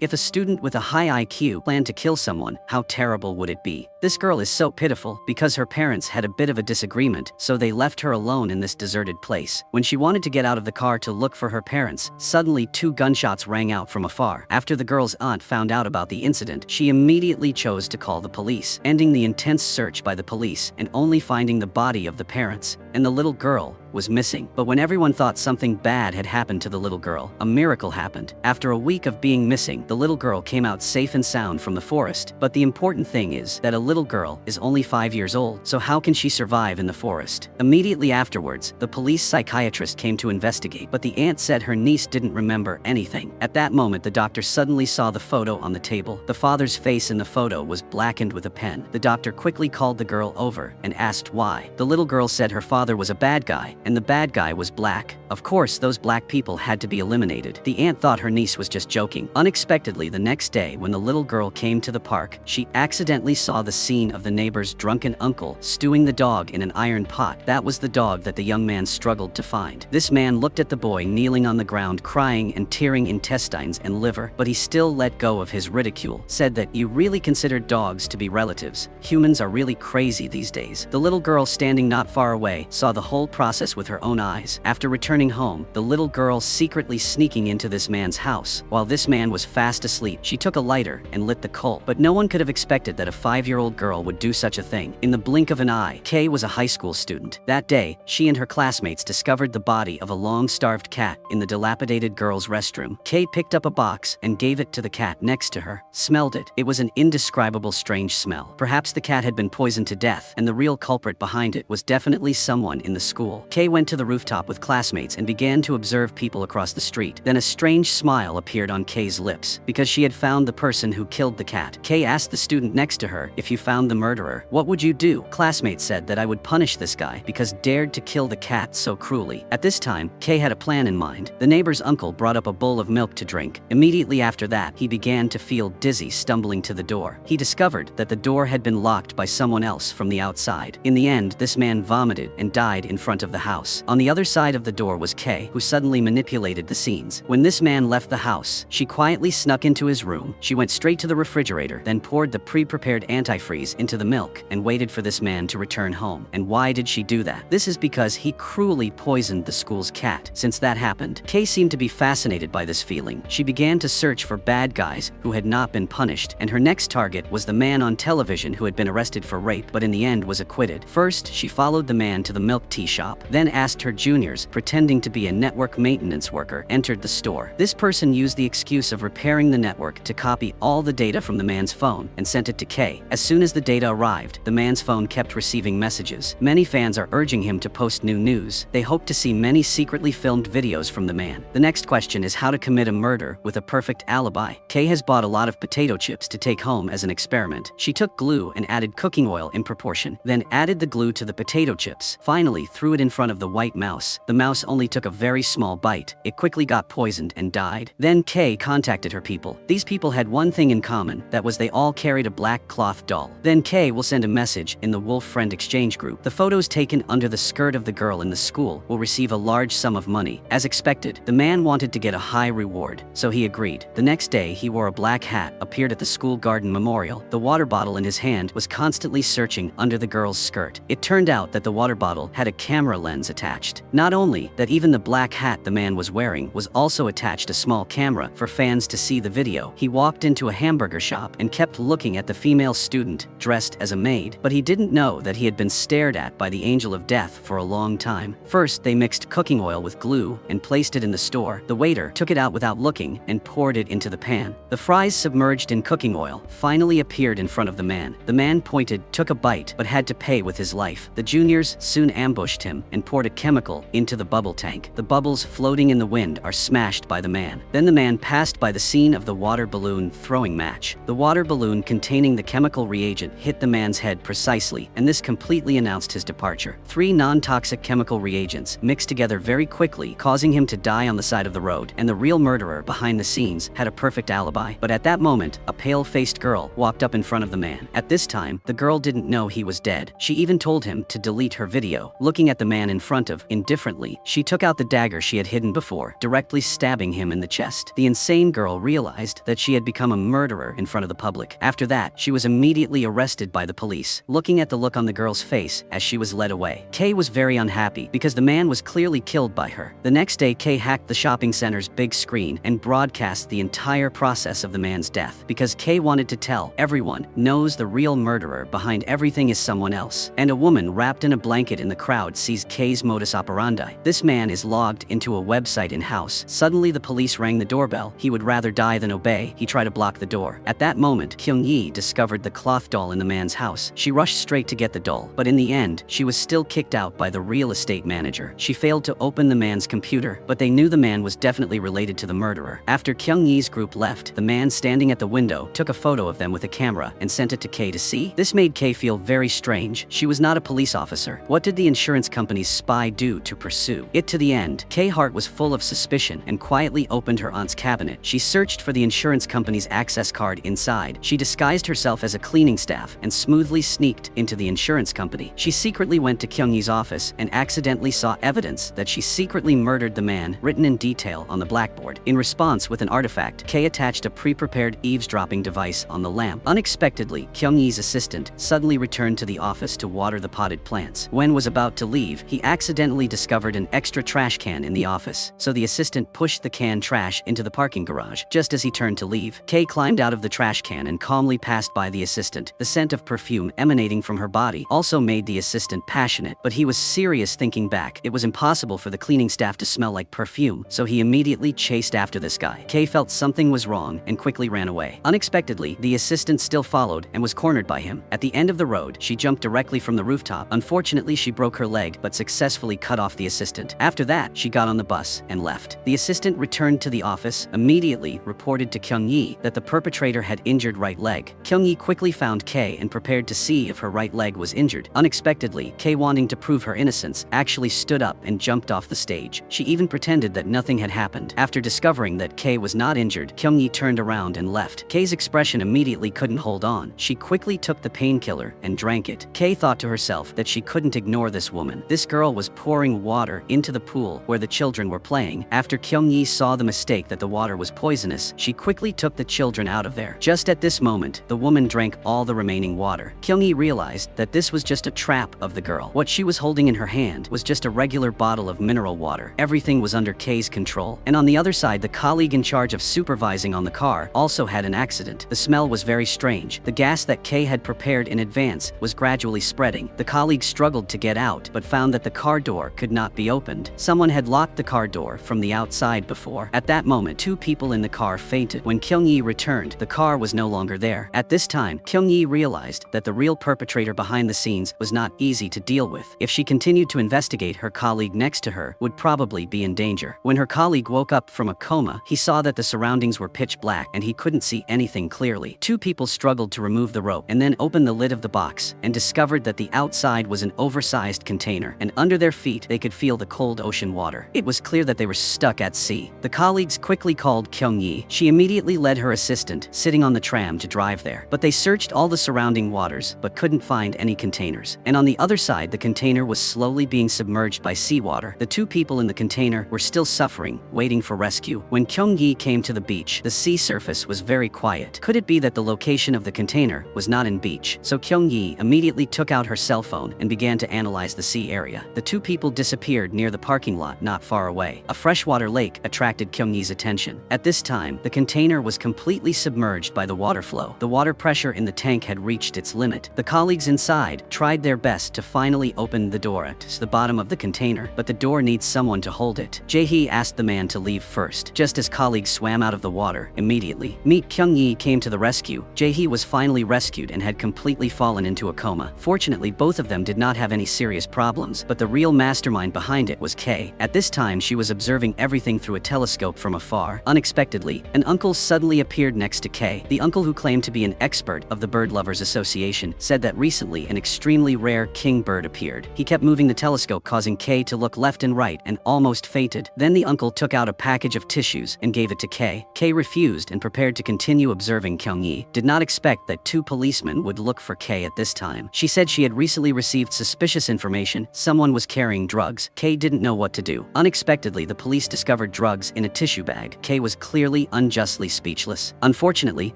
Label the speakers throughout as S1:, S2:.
S1: If a student with a high IQ planned to kill someone, how terrible would it be? This girl is so pitiful because her parents had a bit of a disagreement, so they left her alone in this deserted place. When she wanted to get out of the car to look for her parents, suddenly 2 gunshots rang out from afar. After the girl's aunt found out about the incident, she immediately chose to call the police, ending the intense search by the police and only finding the body of the parents, and the little girl was missing. But when everyone thought something bad had happened to the little girl, a miracle happened. After a week of being missing, the little girl came out safe and sound from the forest. But the important thing is that a little girl is only 5 years old, so how can she survive in the forest? Immediately afterwards, the police psychiatrist came to investigate, but the aunt said her niece didn't remember anything. At that moment, the doctor suddenly saw the photo on the table. The father's face in the photo was blackened with a pen. The doctor quickly called the girl over and asked why. The little girl said her father was a bad guy, and the bad guy was black. Of course, those black people had to be eliminated. The aunt thought her niece was just joking. Unexpectedly, the next day, when the little girl came to the park, she accidentally saw the scene of the neighbor's drunken uncle stewing the dog in an iron pot. That was the dog that the young man struggled to find. This man looked at the boy kneeling on the ground, crying and tearing intestines and liver, but he still let go of his ridicule, said that you really consider dogs to be relatives. Humans are really crazy these days. The little girl standing not far away saw the whole process with her own eyes. After returning home, the little girl secretly sneaking into this man's house. While this man was fast asleep, she took a lighter and lit the coal. But no one could have expected that a 5-year-old girl would do such a thing. In the blink of an eye, Kay was a high school student. That day, she and her classmates discovered the body of a long-starved cat in the dilapidated girls' restroom. Kay picked up a box and gave it to the cat next to her, smelled it. It was an indescribable strange smell. Perhaps the cat had been poisoned to death, and the real culprit behind it was definitely someone in the school. Kay went to the rooftop with classmates and began to observe people across the street. Then a strange smile appeared on Kay's lips because she had found the person who killed the cat. Kay asked the student next to her, if you found the murderer, what would you do? Classmates said that I would punish this guy because dared to kill the cat so cruelly. At this time, Kay had a plan in mind. The neighbor's uncle brought up a bowl of milk to drink. Immediately after that, he began to feel dizzy stumbling to the door. He discovered that the door had been locked by someone else from the outside. In the end, this man vomited and died in front of the house. On the other side of the door was Kay, who suddenly manipulated the scenes. When this man left the house, she quietly snuck into his room. She went straight to the refrigerator, then poured the pre-prepared antifreeze into the milk and waited for this man to return home. And why did she do that? This is because he cruelly poisoned the school's cat. Since that happened, Kay seemed to be fascinated by this feeling. She began to search for bad guys who had not been punished, and her next target was the man on television who had been arrested for rape, but in the end was acquitted. First, she followed the man to the milk tea shop, then asked her juniors, pretending to be a network maintenance worker, entered the store. This person used the excuse of repairing the network to copy all the data from the man's phone and sent it to Kay. As soon as the data arrived, the man's phone kept receiving messages. Many fans are urging him to post new news. They hope to see many secretly filmed videos from the man. The next question is how to commit a murder with a perfect alibi. Kay has bought a lot of potato chips to take home as an experiment. She took glue and added cooking oil in proportion, then added the glue to the potato chips. Finally, threw it in front of the white mouse. The mouse only took a very small bite. It quickly got poisoned and died. Then Kay contacted her people. These people had one thing in common, that was they all carried a black cloth doll. Then Kay will send a message in the Wolf Friend Exchange group. The photos taken under the skirt of the girl in the school will receive a large sum of money. As expected, the man wanted to get a high reward, so he agreed. The next day, he wore a black hat, appeared at the school garden memorial. The water bottle in his hand was constantly searching under the girl's skirt. It turned out that the water bottle had a camera lens attached. Not only that, even the black hat the man was wearing was also attached a small camera for fans to see the video. He walked into a hamburger shop and kept looking at the female student dressed as a maid, but he didn't know that he had been stared at by the angel of death for a long time. First, they mixed cooking oil with glue and placed it in the store. The waiter took it out without looking and poured it into the pan. The fries submerged in cooking oil finally appeared in front of the man. The man pointed, took a bite, but had to pay with his life. The juniors soon ambushed him and poured a chemical into the bubble tank. The bubbles floating in the wind are smashed by the man. Then the man passed by the scene of the water balloon throwing match. The water balloon containing the chemical reagent hit the man's head precisely, and this completely announced his departure. 3 non-toxic chemical reagents mixed together very quickly, causing him to die on the side of the road, and the real murderer behind the scenes had a perfect alibi. But at that moment, a pale-faced girl walked up in front of the man. At this time, the girl didn't know he was dead. She even told him to delete her video. Looking at the man man in front of. Indifferently, she took out the dagger she had hidden before, directly stabbing him in the chest. The insane girl realized that she had become a murderer in front of the public. After that, she was immediately arrested by the police. Looking at the look on the girl's face as she was led away, Kay was very unhappy because the man was clearly killed by her. The next day, Kay hacked the shopping center's big screen and broadcast the entire process of the man's death because Kay wanted to tell everyone knows the real murderer behind everything is someone else. And a woman wrapped in a blanket in the crowd sees Kay's modus operandi. This man is logged into a website in-house. Suddenly the police rang the doorbell. He would rather die than obey. He tried to block the door. At that moment, Kyung-yi discovered the cloth doll in the man's house. She rushed straight to get the doll, but in the end, she was still kicked out by the real estate manager. She failed to open the man's computer, but they knew the man was definitely related to the murderer. After Kyung-yi's group left, the man standing at the window took a photo of them with a camera and sent it to Kay to see. This made Kay feel very strange. She was not a police officer. What did the insurance company's spy do to pursue it to the end? Kay Hart was full of suspicion and quietly opened her aunt's cabinet. She searched for the insurance company's access card inside. She disguised herself as a cleaning staff and smoothly sneaked into the insurance company. She secretly went to Kyung-yi's office and accidentally saw evidence that she secretly murdered the man written in detail on the blackboard. In response, with an artifact, Kay attached a pre-prepared eavesdropping device on the lamp. Unexpectedly, Kyung-yi's assistant suddenly returned to the office to water the potted plants. When was about to leave, he accidentally discovered an extra trash can in the office, so the assistant pushed the canned trash into the parking garage. Just as he turned to leave, Kay climbed out of the trash can and calmly passed by the assistant. The scent of perfume emanating from her body also made the assistant passionate, but he was serious thinking back. It was impossible for the cleaning staff to smell like perfume, so he immediately chased after this guy. Kay felt something was wrong and quickly ran away. Unexpectedly, the assistant still followed and was cornered by him. At the end of the road, she jumped directly from the rooftop. Unfortunately, she broke her leg but successfully cut off the assistant. After that, she got on the bus and left. The assistant returned to the office, immediately reported to Kyung-yi that the perpetrator had injured right leg. Kyung-yi quickly found Kay and prepared to see if her right leg was injured. Unexpectedly, Kay, wanting to prove her innocence, actually stood up and jumped off the stage. She even pretended that nothing had happened. After discovering that Kay was not injured, Kyung-yi turned around and left. Kay's expression immediately couldn't hold on. She quickly took the painkiller and drank it. Kay thought to herself that she couldn't ignore this woman. This girl was pouring water into the pool where the children were playing. After Kyung-yi saw the mistake that the water was poisonous, she quickly took the children out of there. Just at this moment, the woman drank all the remaining water. Kyung-yi realized that this was just a trap of the girl. What she was holding in her hand was just a regular bottle of mineral water. Everything was under Kay's control. And on the other side, the colleague in charge of supervising on the car also had an accident. The smell was very strange. The gas that Kay had prepared in advance was gradually spreading. The colleague struggled to get out, but found that the car door could not be opened. Someone had locked the car door from the outside before. At that moment, two people in the car fainted. When Kyung-yi returned, the car was no longer there. At this time, Kyung-yi realized that the real perpetrator behind the scenes was not easy to deal with. If she continued to investigate, her colleague next to her would probably be in danger. When her colleague woke up from a coma, he saw that the surroundings were pitch black and he couldn't see anything clearly. Two people struggled to remove the rope and then opened the lid of the box and discovered that the outside was an oversized container, and under their feet they could feel the cold ocean water. It was clear that they were stuck at sea. The colleagues quickly called Kyung-yi. She immediately led her assistant, sitting on the tram, to drive there. But they searched all the surrounding waters but couldn't find any containers. And on the other side, the container was slowly being submerged by seawater. The two people in the container were still suffering, waiting for rescue. When Kyung-yi came to the beach, the sea surface was very quiet. Could it be that the location of the container was not in beach? So Kyung-yi immediately took out her cell phone and began to analyze the sea area. The two people disappeared near the parking lot not far away. A freshwater lake attracted Kyung-yi's attention. At this time, the container was completely submerged by the water flow. The water pressure in the tank had reached its limit. The colleagues inside tried their best to finally open the door to the bottom of the container, but the door needs someone to hold it. Jae-hee asked the man to leave first. Just as colleagues swam out of the water, immediately, Kyung-yi came to the rescue. Jae-hee was finally rescued and had completely fallen into a coma. Fortunately, both of them did not have any serious problems, but the real mastermind behind it was Kay. At this time, she was observing everything through a telescope from afar. Unexpectedly, an uncle suddenly appeared next to Kay. The uncle, who claimed to be an expert of the Bird Lovers Association, said that recently an extremely rare king bird appeared. He kept moving the telescope, causing Kay to look left and right, and almost fainted. Then the uncle took out a package of tissues and gave it to Kay. Kay refused and prepared to continue observing. Kyung-yi did not expect that two policemen would look for Kay at this time. She said she had recently received suspicious information. Someone someone was carrying drugs. Kay didn't know what to do. Unexpectedly, the police discovered drugs in a tissue bag. Kay was clearly unjustly speechless. Unfortunately,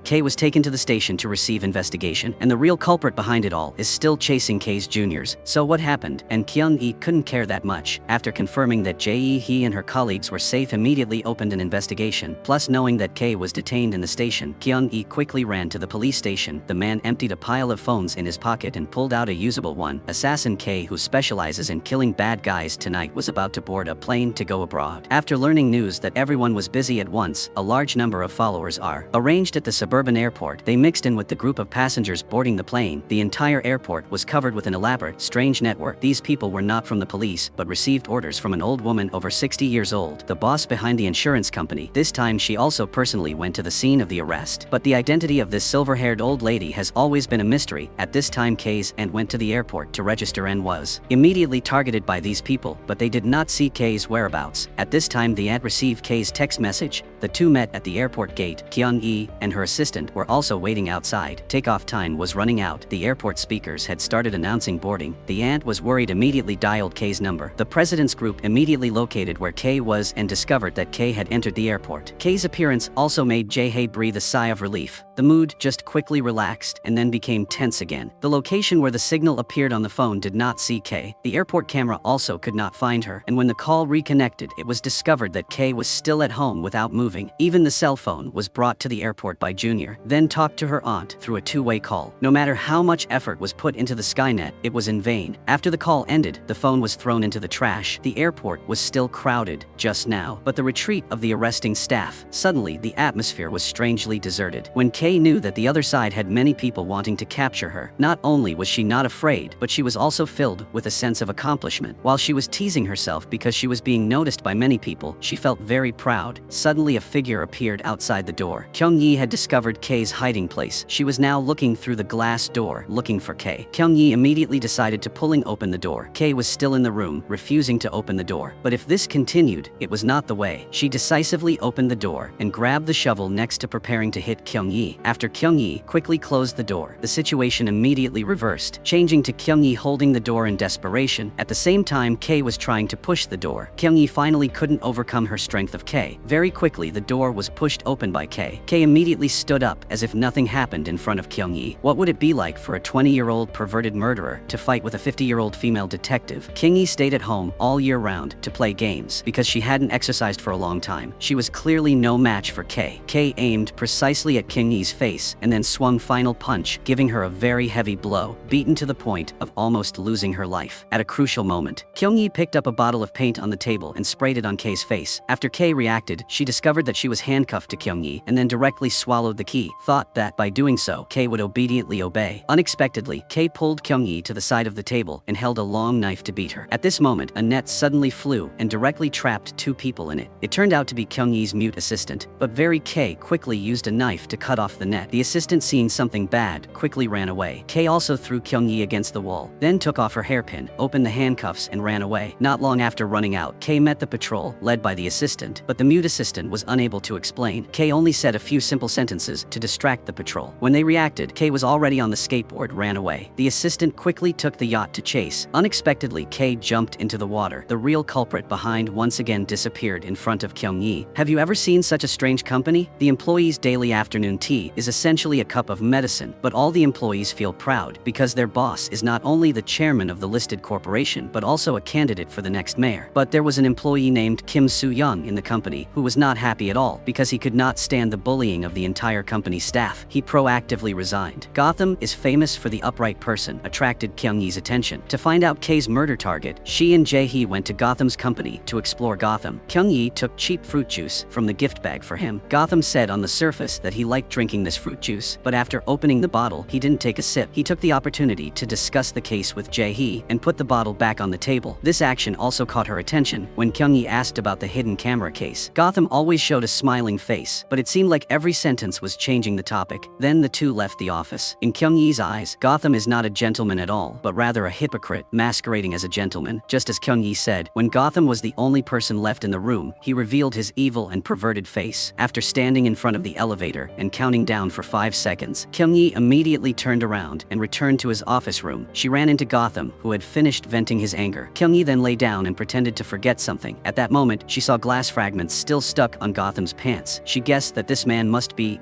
S1: Kay was taken to the station to receive investigation, and the real culprit behind it all is still chasing Kay's juniors. So what happened? And Kyung-hee couldn't care that much. After confirming that Jae-hee and her colleagues were safe, immediately opened an investigation. Plus, knowing that Kay was detained in the station, Kyung-hee quickly ran to the police station. The man emptied a pile of phones in his pocket and pulled out a usable one. Assassin Kay, who specializes in killing bad guys tonight, was about to board a plane to go abroad. After learning news that everyone was busy at once, a large number of followers are arranged at the suburban airport. They mixed in with the group of passengers boarding the plane. The entire airport was covered with an elaborate, strange network. These people were not from the police, but received orders from an old woman over 60 years old, the boss behind the insurance company. This time she also personally went to the scene of the arrest. But the identity of this silver-haired old lady has always been a mystery. At this time, Kay's and went to the airport to register and was immediately targeted by these people, but they did not see Kay's whereabouts. At this time, the aunt received Kay's text message. The two met at the airport gate. Kyung-hee and her assistant were also waiting outside. Takeoff time was running out. The airport speakers had started announcing boarding. The aunt was worried, immediately dialed Kay's number. The president's group immediately located where Kay was and discovered that Kay had entered the airport. Kay's appearance also made Jae-hee breathe a sigh of relief. The mood just quickly relaxed and then became tense again. The location where the signal appeared on the phone did not see Kay. The airport camera also could not find her, and when the call reconnected, it was discovered that Kay was still at home without moving. Even the cell phone was brought to the airport by Junior, then talked to her aunt through a two-way call. No matter how much effort was put into the Skynet, it was in vain. After the call ended, the phone was thrown into the trash. The airport was still crowded just now, but the retreat of the arresting staff. Suddenly, the atmosphere was strangely deserted. When Kay knew that the other side had many people wanting to capture her, not only was she not afraid, but she was also filled with a sense of accomplishment. While she was teasing herself because she was being noticed by many people, she felt very proud. Suddenly, a figure appeared outside the door. Kyung-hee had discovered Kay's hiding place. She was now looking through the glass door, looking for Kay. Kyung-hee immediately decided to pulling open the door. Kay was still in the room, refusing to open the door. But if this continued, it was not the way. She decisively opened the door and grabbed the shovel next to preparing to hit Kyung-hee. After Kyung-hee quickly closed the door, the situation immediately reversed, changing to Kyung-hee holding the door in desperation. At the same time, Kay was trying to push the door. Kyung-hee finally couldn't overcome her strength of Kay. Very quickly, the door was pushed open by Kay. Kay immediately stood up as if nothing happened in front of Kyung-hee. What would it be like for a 20-year-old perverted murderer to fight with a 50-year-old female detective? Kyung-hee stayed at home all year round to play games because she hadn't exercised for a long time. She was clearly no match for Kay. Kay aimed precisely at Kyung-hee's face and then swung final punch, giving her a very heavy blow, beaten to the point of almost losing her life. At a crucial moment, Kyung-hee picked up a bottle of paint on the table and sprayed it on Kay's face. After Kay reacted, she discovered that she was handcuffed to Kyung-hee and then directly swallowed the key, thought that by doing so, Kay would obediently obey. Unexpectedly, Kay pulled Kyung-hee to the side of the table and held a long knife to beat her. At this moment, a net suddenly flew and directly trapped two people in it. It turned out to be Kyung-hee's mute assistant, but very Kay quickly used a knife to cut off the net. The assistant, seeing something bad, quickly ran away. Kay also threw Kyung-hee against the wall, then took off her hairpin, opened the handcuffs, and ran away. Not long after running out, Kay met the patrol, led by the assistant, but the mute assistant was unable to explain. Kay only said a few simple sentences to distract the patrol. When they reacted, Kay was already on the skateboard, ran away. The assistant quickly took the yacht to chase. Unexpectedly, Kay jumped into the water. The real culprit behind once again disappeared in front of Kyung-hee. Have you ever seen such a strange company? The employees' daily afternoon tea is essentially a cup of medicine, but all the employees feel proud because their boss is not only the chairman of the listed corporation, but also a candidate for the next mayor. But there was an employee named Kim Soo-young in the company who was not happy at all because he could not stand the bullying of the entire company staff. He proactively resigned. Gotham is famous for the upright person, attracted Kyung-hee's attention. To find out Kay's murder target, she and Jae-hee went to Gotham's company to explore Gotham. Kyung-hee took cheap fruit juice from the gift bag for him. Gotham said on the surface that he liked drinking this fruit juice, but after opening the bottle, he didn't take a sip. He took the opportunity to discuss the case with Jae-hee and put the bottle back on the table. This action also caught her attention when Kyung-hee asked about the hidden camera case. Gotham always showed a smiling face, but it seemed like every sentence was changing the topic. Then the two left the office. In Kyung-hee's eyes, Gotham is not a gentleman at all, but rather a hypocrite, masquerading as a gentleman. Just as Kyung-hee said, when Gotham was the only person left in the room, he revealed his evil and perverted face. After standing in front of the elevator and counting down for 5 seconds, Kyung-hee immediately turned around and returned to his office room. She ran into Gotham, who had finished venting his anger. Kyung-yi then lay down and pretended to forget something. At that moment, she saw glass fragments still stuck on Gotham's pants. She guessed that this man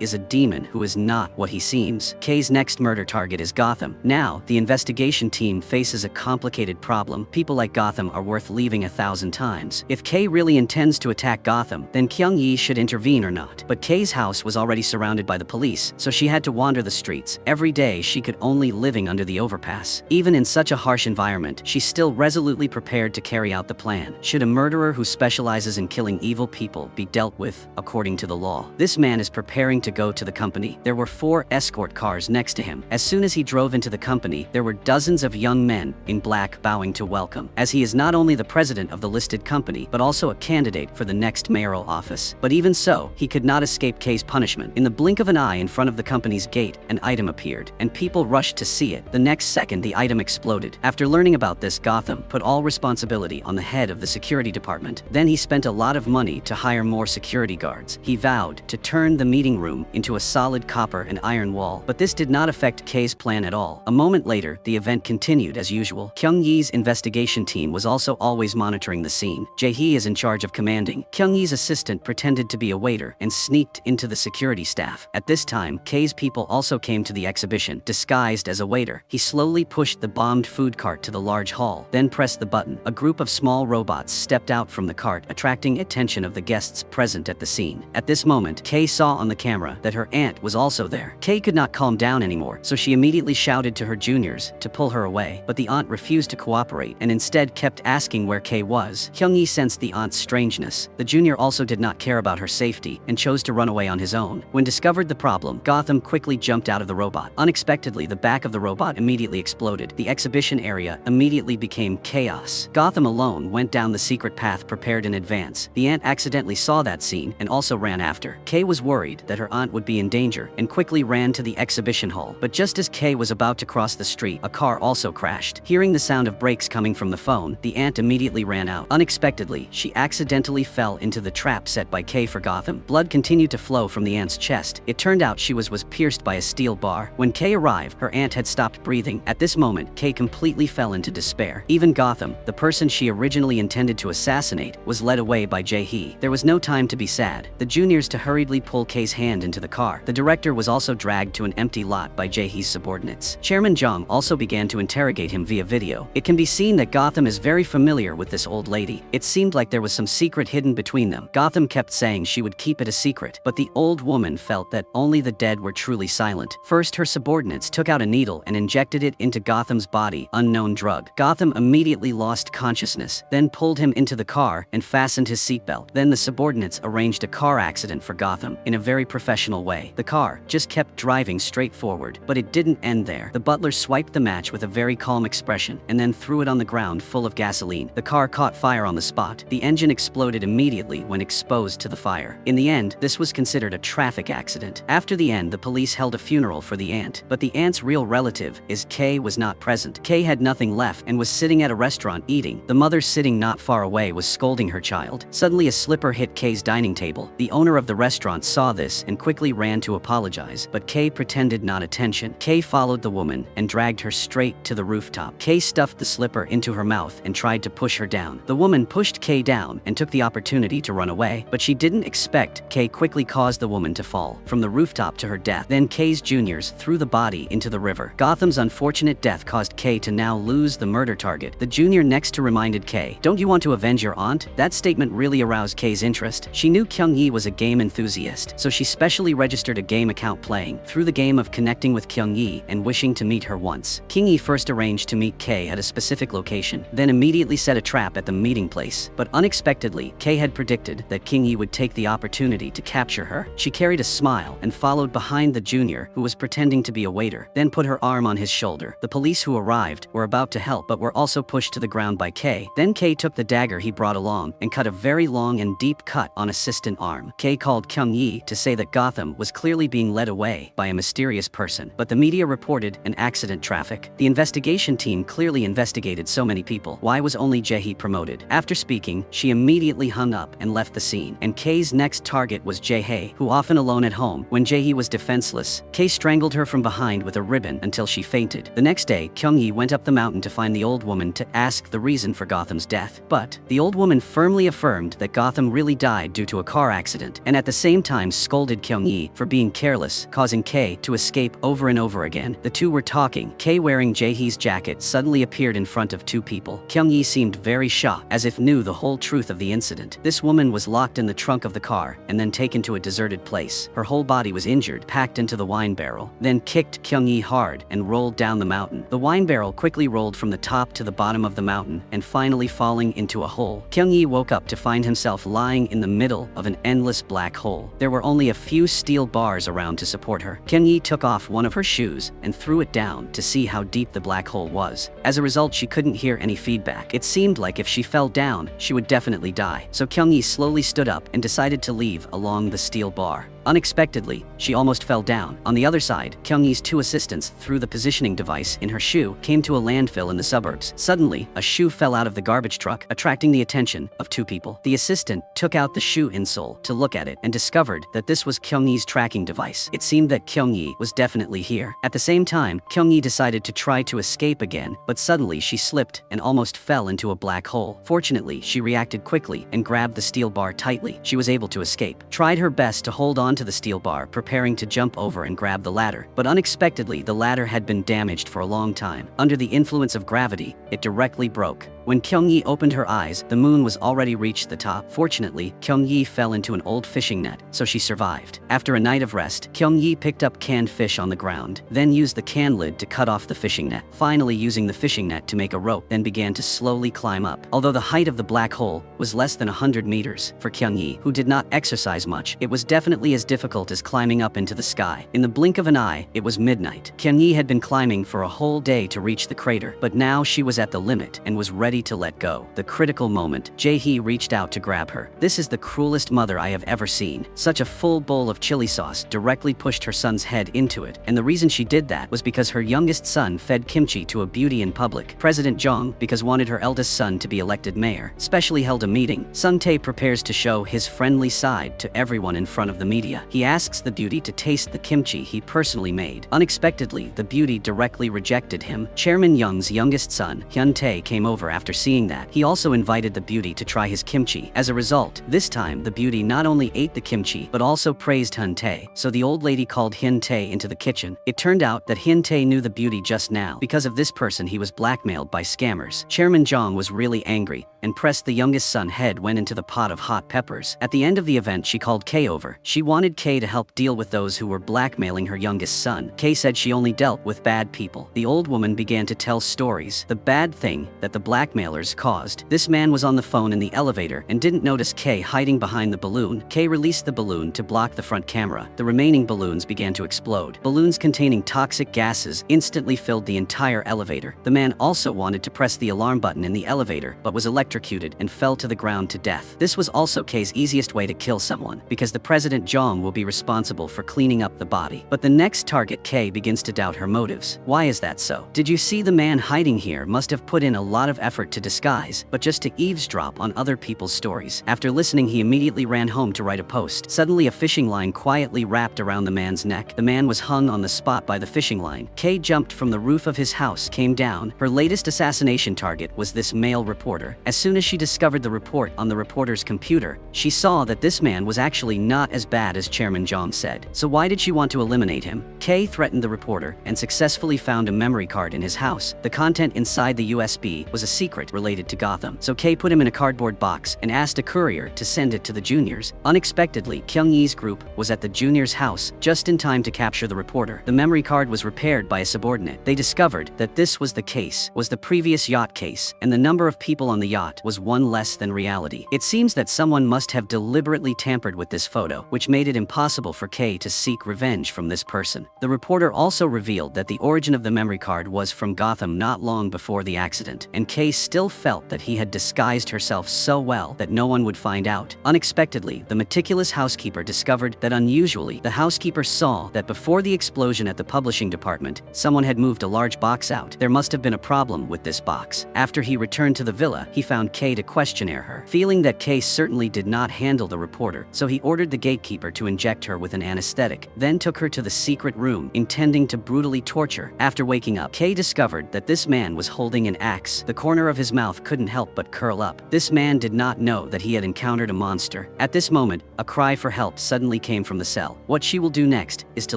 S1: is a demon who is not what he seems. Kay's next murder target is Gotham. Now, the investigation team faces a complicated problem. People like Gotham are worth leaving 1,000 times. If Kay really intends to attack Gotham, then Kyung-yi should intervene or not. But Kay's house was already surrounded by the police, so she had to wander the streets. Every day, she could only living under the overpass. Even in such a harsh environment, she's still resolutely prepared to carry out the plan. Should a murderer who specializes in killing evil people be dealt with according to the law? This man is preparing to go to the company. There were 4 escort cars next to him. As soon as he drove into the company, there were dozens of young men in black bowing to welcome, as he is not only the president of the listed company, but also a candidate for the next mayoral office. But even so, he could not escape Kay's punishment. In the blink of an eye in front of the company's gate, an item appeared, and people rushed to see it. The next second, the item exploded. After learning about this, Gotham put all responsibility on the head of the security department. Then he spent a lot of money to hire more security guards. He vowed to turn the meeting room into a solid copper and iron wall, but this did not affect Kay's plan at all. A moment later, the event continued as usual. Kyung-yi's investigation team was also always monitoring the scene. Jae-hee is in charge of commanding. Kyung-yi's assistant pretended to be a waiter and sneaked into the security staff. At this time, Kay's people also came to the exhibition, disguised as a waiter. He slowly pushed the bombed food cart to the large hall, then pressed the button. A group of small robots stepped out from the cart, attracting attention of the guests present at the scene. At this moment, Kay saw on the camera that her aunt was also there. Kay could not calm down anymore, so she immediately shouted to her juniors to pull her away, but the aunt refused to cooperate and instead kept asking where Kay was. Kyung-yi sensed the aunt's strangeness. The junior also did not care about her safety and chose to run away on his own. When discovered the problem, Gotham quickly jumped out of the robot. Unexpectedly, the back of the robot immediately exploded. The exhibition area immediately became chaos. Gotham alone went down the secret path prepared in advance. The aunt accidentally saw that scene and also ran after. Kay was worried that her aunt would be in danger and quickly ran to the exhibition hall. But just as Kay was about to cross the street, a car also crashed. Hearing the sound of brakes coming from the phone, the aunt immediately ran out. Unexpectedly, she accidentally fell into the trap set by Kay for Gotham. Blood continued to flow from the aunt's chest. It turned out she was pierced by a steel bar. When Kay arrived, her aunt had stopped breathing. At this moment, Kay completely fell into despair. Even Gotham, the person she originally intended to assassinate, was led away by Jae-hee. There was no time to be sad. The juniors to hurriedly pull Kay's hand into the car. The director was also dragged to an empty lot by Jae-hee's subordinates. Chairman Jung also began to interrogate him via video. It can be seen that Gotham is very familiar with this old lady. It seemed like there was some secret hidden between them. Gotham kept saying she would keep it a secret, but the old woman felt that only the dead were truly silent. First, her subordinates took out a needle and injected it into Gotham's body, unknown drug. Gotham immediately lost consciousness, then pulled him into the car and fastened his seatbelt. Then the subordinates arranged a car accident for Gotham in a very professional way. The car just kept driving straight forward, but it didn't end there. The butler swiped the match with a very calm expression and then threw it on the ground full of gasoline. The car caught fire on the spot. The engine exploded immediately when exposed to the fire. In the end, this was considered a traffic accident. After the end, the police held a funeral for the aunt, but the aunt's real relative, Kay, was not present. Kay had nothing left and was sitting at a restaurant eating. The mother sitting not far away was scolding her child. Suddenly, a slipper hit Kay's dining table. The owner of the restaurant saw this and quickly ran to apologize, but Kay pretended not attention. Kay followed the woman and dragged her straight to the rooftop. Kay stuffed the slipper into her mouth and tried to push her down. The woman pushed Kay down and took the opportunity to run away, but she didn't expect Kay quickly caused the woman to fall from the rooftop to her death. Then Kay's juniors threw the body into the river. Gotham's unfortunate death caused Kay to now lose the murder target. The junior next to reminded Kay, "Don't you want to avenge your aunt?" That statement really aroused Kay's interest. She knew Kyung-yi was a game enthusiast, so she specially registered a game account playing through the game of connecting with Kyung-yi and wishing to meet her once. Kyung-yi first arranged to meet Kay at a specific location, then immediately set a trap at the meeting place. But unexpectedly, Kay had predicted that Kyung-yi would take the opportunity to capture her. She carried a smile and followed behind the junior, who was pretending to be a waiter, then put her arm on his shoulder. The police who arrived were about to help but were also pushed to the ground by Kay. Then Kay took the dagger he brought along and cut a very long and deep cut on assistant arm. Kay called Kyung-yi to say that Gotham was clearly being led away by a mysterious person, but the media reported an accident traffic. The investigation team clearly investigated so many people. Why was only Jae-hee promoted? After speaking, she immediately hung up and left the scene. And Kay's next target was Jae-hee, who often alone at home. When Jae-hee was defenseless, Kay strangled her from behind with a ribbon until she fainted. The next day, Kyung-yi went up the mountain to find the the old woman to ask the reason for Gotham's death. But the old woman firmly affirmed that Gotham really died due to a car accident, and at the same time scolded Kyung-yi for being careless, causing Kay to escape over and over again. The two were talking. Kay, wearing Jae-hee's jacket, suddenly appeared in front of two people. Kyung-yi seemed very shocked, as if knew the whole truth of the incident. This woman was locked in the trunk of the car and then taken to a deserted place. Her whole body was injured, packed into the wine barrel, then kicked Kyung-yi hard and rolled down the mountain. The wine barrel quickly rolled from the top to the bottom of the mountain and finally falling into a hole. Kyung-yi woke up to find himself lying in the middle of an endless black hole. There were only a few steel bars around to support her. Kyung-yi took off one of her shoes and threw it down to see how deep the black hole was. As a result, she couldn't hear any feedback. It seemed like if she fell down, she would definitely die. So Kyung-yi slowly stood up and decided to leave along the steel bar. Unexpectedly, she almost fell down. On the other side, Kyung-yi's two assistants, through the positioning device in her shoe, came to a landfill in the suburbs. Suddenly, a shoe fell out of the garbage truck, attracting the attention of two people. The assistant took out the shoe insole to look at it and discovered that this was Kyung-yi's tracking device. It seemed that Kyung-yi was definitely here. At the same time, Kyung-yi decided to try to escape again, but suddenly she slipped and almost fell into a black hole. Fortunately, she reacted quickly and grabbed the steel bar tightly. She was able to escape. Tried her best to hold on to the steel bar, preparing to jump over and grab the ladder. But unexpectedly, the ladder had been damaged for a long time. Under the influence of gravity, it directly broke. When Kyung-yi opened her eyes, the moon was already reached the top. Fortunately, Kyung-yi fell into an old fishing net, so she survived. After a night of rest, Kyung-yi picked up canned fish on the ground, then used the can lid to cut off the fishing net. Finally, using the fishing net to make a rope, then began to slowly climb up. Although the height of the black hole was less than 100 meters, for Kyung-yi, who did not exercise much, it was definitely as difficult as climbing up into the sky. In the blink of an eye, it was midnight. Kyung-yi had been climbing for a whole day to reach the crater, but now she was at the limit and was ready to let go. The critical moment, Jae-hee reached out to grab her. This is the cruelest mother I have ever seen. Such a full bowl of chili sauce directly pushed her son's head into it, and the reason she did that was because her youngest son fed kimchi to a beauty in public. President Jong, because wanted her eldest son to be elected mayor, specially held a meeting. Sung-tae prepares to show his friendly side to everyone in front of the media. He asks the beauty to taste the kimchi he personally made. Unexpectedly, the beauty directly rejected him. Chairman Young's youngest son, Hyun-tae, came over after seeing that. He also invited the beauty to try his kimchi. As a result, this time the beauty not only ate the kimchi, but also praised Hyun-tae. So the old lady called Hyun-tae into the kitchen. It turned out that Hyun-tae knew the beauty just now. Because of this person, he was blackmailed by scammers. Chairman Jong was really angry and pressed the youngest son head went into the pot of hot peppers. At the end of the event, she called Kay over. She wanted Kay to help deal with those who were blackmailing her youngest son. Kay said she only dealt with bad people. The old woman began to tell stories, the bad thing that the blackmailers caused. This man was on the phone in the elevator and didn't notice Kay hiding behind the balloon. Kay released the balloon to block the front camera. The remaining balloons began to explode. Balloons containing toxic gases instantly filled the entire elevator. The man also wanted to press the alarm button in the elevator, but was electrocuted and fell to the ground to death. This was also Kay's easiest way to kill someone, because the President Jong will be responsible for cleaning up the body. But the next target, Kay begins to doubt her motives. Why is that so? Did you see the man hiding here must have put in a lot of effort to disguise, but just to eavesdrop on other people's stories. After listening, he immediately ran home to write a post. Suddenly, a fishing line quietly wrapped around the man's neck. The man was hung on the spot by the fishing line. Kay jumped from the roof of his house, came down. Her latest assassination target was this male reporter. As soon as she discovered the report on the reporter's computer, she saw that this man was actually not as bad as Chairman Jong said. So why did she want to eliminate him? Kay threatened the reporter and successfully found a memory card in his house. The content inside the USB was a secret related to Gotham. So Kay put him in a cardboard box and asked a courier to send it to the juniors. Unexpectedly, Kyung-yi's group was at the junior's house just in time to capture the reporter. The memory card was repaired by a subordinate. They discovered that this was the case, was the previous yacht case, and the number of people on the yacht was one less than reality. It seems that someone must have deliberately tampered with this photo, which made it impossible for Kay to seek revenge from this person. The reporter also revealed that the origin of the memory card was from Gotham not long before the accident, and Kay still felt that he had disguised herself so well that no one would find out. Unexpectedly, the meticulous housekeeper discovered that unusually, the housekeeper saw that before the explosion at the publishing department, someone had moved a large box out. There must have been a problem with this box. After he returned to the villa, he found found Kay to questionnaire her, feeling that Kay certainly did not handle the reporter, so he ordered the gatekeeper to inject her with an anesthetic, then took her to the secret room, intending to brutally torture. After waking up, Kay discovered that this man was holding an axe. The corner of his mouth couldn't help but curl up. This man did not know that he had encountered a monster. At this moment, a cry for help suddenly came from the cell. What she will do next is to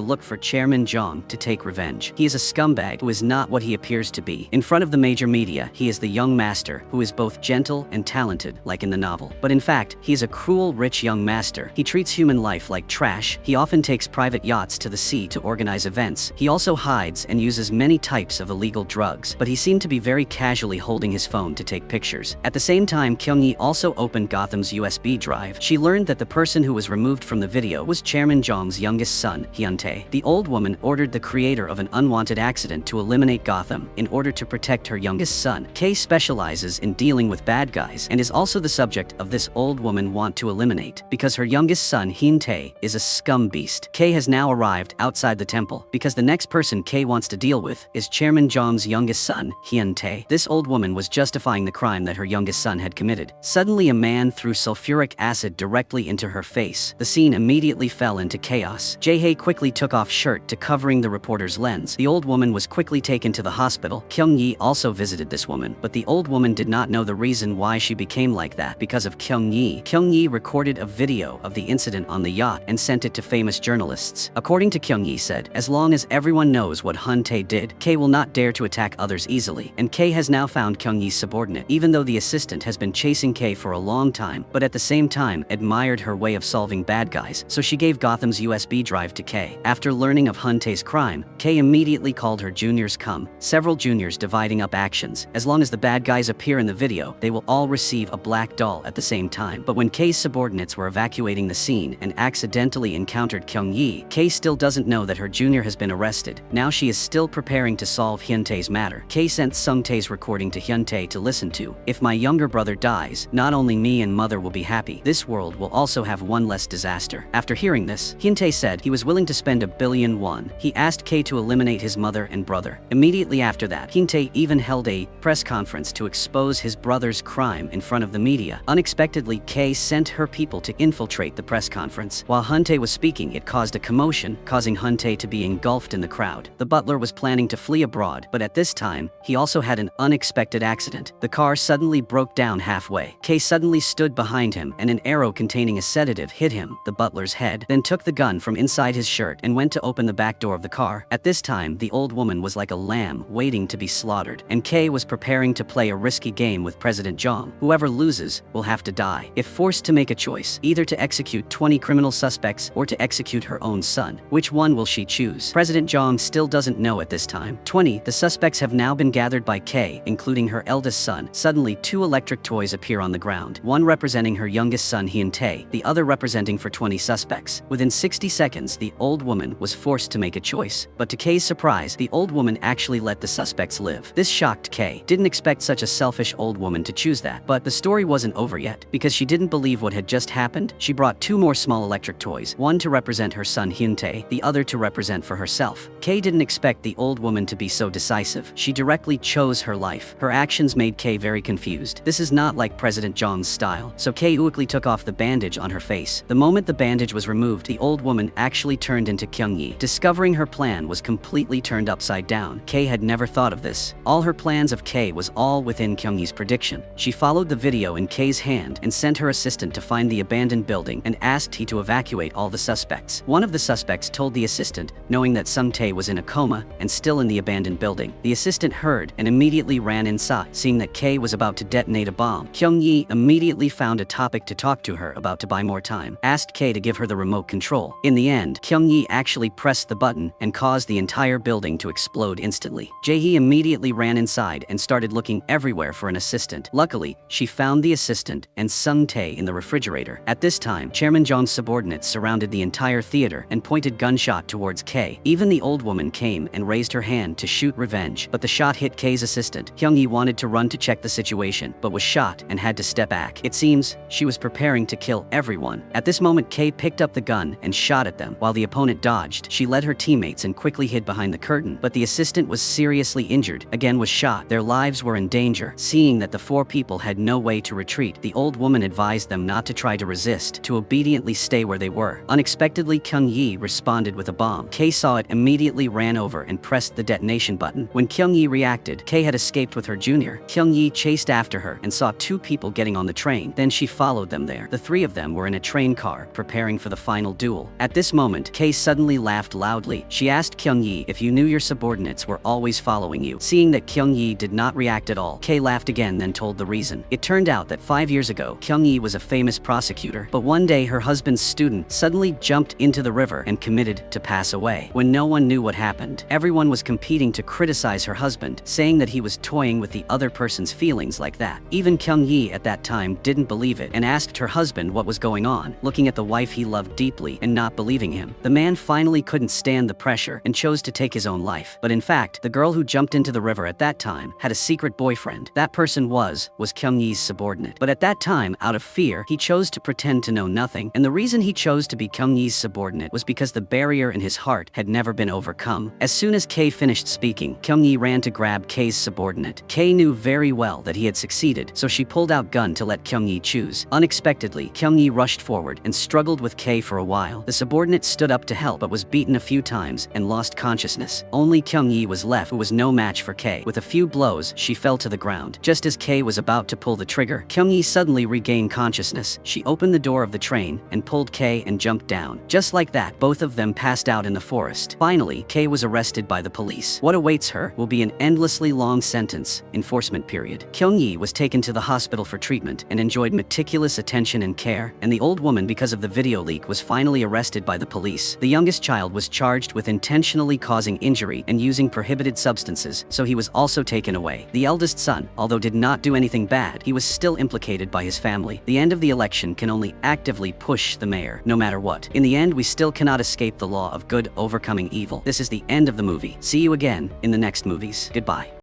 S1: look for Chairman Zhang to take revenge. He is a scumbag who is not what he appears to be. In front of the major media, he is the young master who is both gentle and talented, like in the novel. But in fact, he is a cruel, rich young master. He treats human life like trash. He often takes private yachts to the sea to organize events. He also hides and uses many types of illegal drugs, but he seemed to be very casually holding his phone to take pictures. At the same time, Kyung-yi also opened Gotham's USB drive. She learned that the person who was removed from the video was Chairman Zhang's youngest son, Hyun-tae. The old woman ordered the creator of an unwanted accident to eliminate Gotham in order to protect her youngest son. Kay specializes in dealing with bad guys and is also the subject of this old woman want to eliminate because her youngest son, Hyun-tae, is a scum beast. Kay has now arrived outside the temple because the next person Kay wants to deal with is Chairman Zhang's youngest son, Hyun-tae. This old woman was justifying the crime that her youngest son had committed. Suddenly, a man threw sulfuric acid directly into her face. The scene immediately fell into chaos. Jae-hae quickly took off shirt to covering the reporter's lens. The old woman was quickly taken to the hospital. Kyung-yi also visited this woman, but the old woman did not know the reason why she became like that because of Kyung-yi. Kyung-yi recorded a video of the incident on the yacht and sent it to famous journalists. According to Kyung-yi said, as long as everyone knows what Hyun-tae did, Kay will not dare to attack others easily. And Kay has now found Kyung-yi's subordinate, even though the assistant has been chasing Kay for a long time, but at the same time admired her way of solving bad guys, so she gave Gotham's USB drive to Kay. After learning of Hyun-tae's crime, Kay immediately called her juniors come, several juniors dividing up actions. As long as the bad guys appear in the video, they will all receive a black doll at the same time. But when Kay's subordinates were evacuating the scene and accidentally encountered Kyung-yi, Kay still doesn't know that her junior has been arrested. Now she is still preparing to solve Hyun-tae's matter. Kay sent Sung-tae's recording to Hyun-tae to listen to. If my younger brother dies, not only me and mother will be happy, this world will also have one less disaster. After hearing this, Hyun-tae said he was willing to spend 1 billion won. He asked Kay to eliminate his mother and brother. Immediately after that, Hyun-tae even held a press conference to expose his brother's crime in front of the media. Unexpectedly, Kay sent her people to infiltrate the press conference. While Hyun-tae was speaking, it caused a commotion, causing Hyun-tae to be engulfed in the crowd. The butler was planning to flee abroad, but at this time, he also had an unexpected accident. The car suddenly broke down halfway. Kay suddenly stood behind him, and an arrow containing a sedative hit him, the butler's head, then took the gun from inside his shirt and went to open the back door of the car. At this time, the old woman was like a lamb waiting to be slaughtered, and Kay was preparing to play a risky game with President Zhang. Whoever loses will have to die. If forced to make a choice, either to execute 20 criminal suspects or to execute her own son, which one will she choose? President Zhang still doesn't know at this time. 20. The suspects have now been gathered by Kay, including her eldest son. Suddenly, 2 electric toys appear on the ground, one representing her youngest son Hyun-tae, the other representing for 20 suspects. Within 60 seconds, the old woman was forced to make a choice, but to Kay's surprise, the old woman actually let the suspects live. This shocked Kay. Didn't expect such a selfish old woman to choose that. But the story wasn't over yet. Because she didn't believe what had just happened, she brought 2 more small electric toys, one to represent her son Hyun-tae, the other to represent for herself. Kay didn't expect the old woman to be so decisive. She directly chose her life. Her actions made Kay very confused. This is not like President Zhang's style, so Kay quickly took off the bandage on her face. The moment the bandage was removed, the old woman actually turned into Kyung-yi. Discovering her plan was completely turned upside down. Kay had never thought of this. All her plans of Kay was all within Kyung-yi's prediction. She followed the video in Kay's hand and sent her assistant to find the abandoned building and asked he to evacuate all the suspects. One of the suspects told the assistant, knowing that Sung-tae was in a coma and still in the abandoned building. The assistant heard and immediately ran inside, seeing that Kay was about to detonate a bomb. Kyung-yi immediately found a topic to talk to her about to buy more time, asked Kay to give her the remote control. In the end, Kyung-yi actually pressed the button and caused the entire building to explode instantly. Jae-hee immediately ran inside and started looking everywhere for an assistant. Luckily, she found the assistant and Sung-tae in the refrigerator. At this time, Chairman Zhang's subordinates surrounded the entire theater and pointed gunshot towards Kay. Even the old woman came and raised her hand to shoot revenge, but the shot hit Kay's assistant. Kyung-yi wanted to run to check the situation, but was shot and had to step back. It seems she was preparing to kill everyone. At this moment, Kay picked up the gun and shot at them. While the opponent dodged, she led her teammates and quickly hid behind the curtain, but the assistant was seriously injured, again was shot. Their lives were in danger. Seeing that the four people had no way to retreat, the old woman advised them not to try to resist, to obediently stay where they were. Unexpectedly, Kyung-yi responded with a bomb. Kay saw it, immediately ran over and pressed the detonation button. When Kyung-yi reacted, Kay had escaped with her junior. Kyung-yi chased after her and saw two people getting on the train. Then she followed them there. The three of them were in a train car, preparing for the final duel. At this moment, Kay suddenly laughed loudly. She asked Kyung-yi if you knew your subordinates were always following you. Seeing that Kyung-yi did not react at all, Kay laughed again, then told the reason. It turned out that 5 years ago, Kyung-yi was a famous prosecutor, but one day her husband's student suddenly jumped into the river and committed to pass away. When no one knew what happened, everyone was competing to criticize her husband, saying that he was toying with the other person's feelings like that. Even Kyung-yi at that time didn't believe it and asked her husband what was going on, looking at the wife he loved deeply and not believing him. The man finally couldn't stand the pressure and chose to take his own life. But in fact, the girl who jumped into the river at that time had a secret boyfriend. That person was Kyung-yi's subordinate. But at that time, out of fear, he chose to pretend to know nothing, and the reason he chose to be Kyung-yi's subordinate was because the barrier in his heart had never been overcome. As soon as Kay finished speaking, Kyung-yi ran to grab Kay's subordinate. Kay knew very well that he had succeeded, so she pulled out gun to let Kyung-yi choose. Unexpectedly, Kyung-yi rushed forward and struggled with Kay for a while. The subordinate stood up to help but was beaten a few times and lost consciousness. Only Kyung-yi was left, who was no match for Kay. With a few blows, she fell to the ground. Just as Kay was about to pull the trigger, Kyung-yi suddenly regained consciousness. She opened the door of the train and pulled Kay and jumped down. Just like that, both of them passed out in the forest. Finally, Kay was arrested by the police. What awaits her will be an endlessly long sentence, enforcement period. Kyung-yi was taken to the hospital for treatment and enjoyed meticulous attention and care, and the old woman, because of the video leak, was finally arrested by the police. The youngest child was charged with intentionally causing injury and using prohibited substances, so he was also taken away. The eldest son, although did not do anything bad, he was still implicated by his family. The end of the election can only actively push the mayor, no matter what. In the end, we still cannot escape the law of good overcoming evil. This is the end of the movie. See you again in the next movies. Goodbye.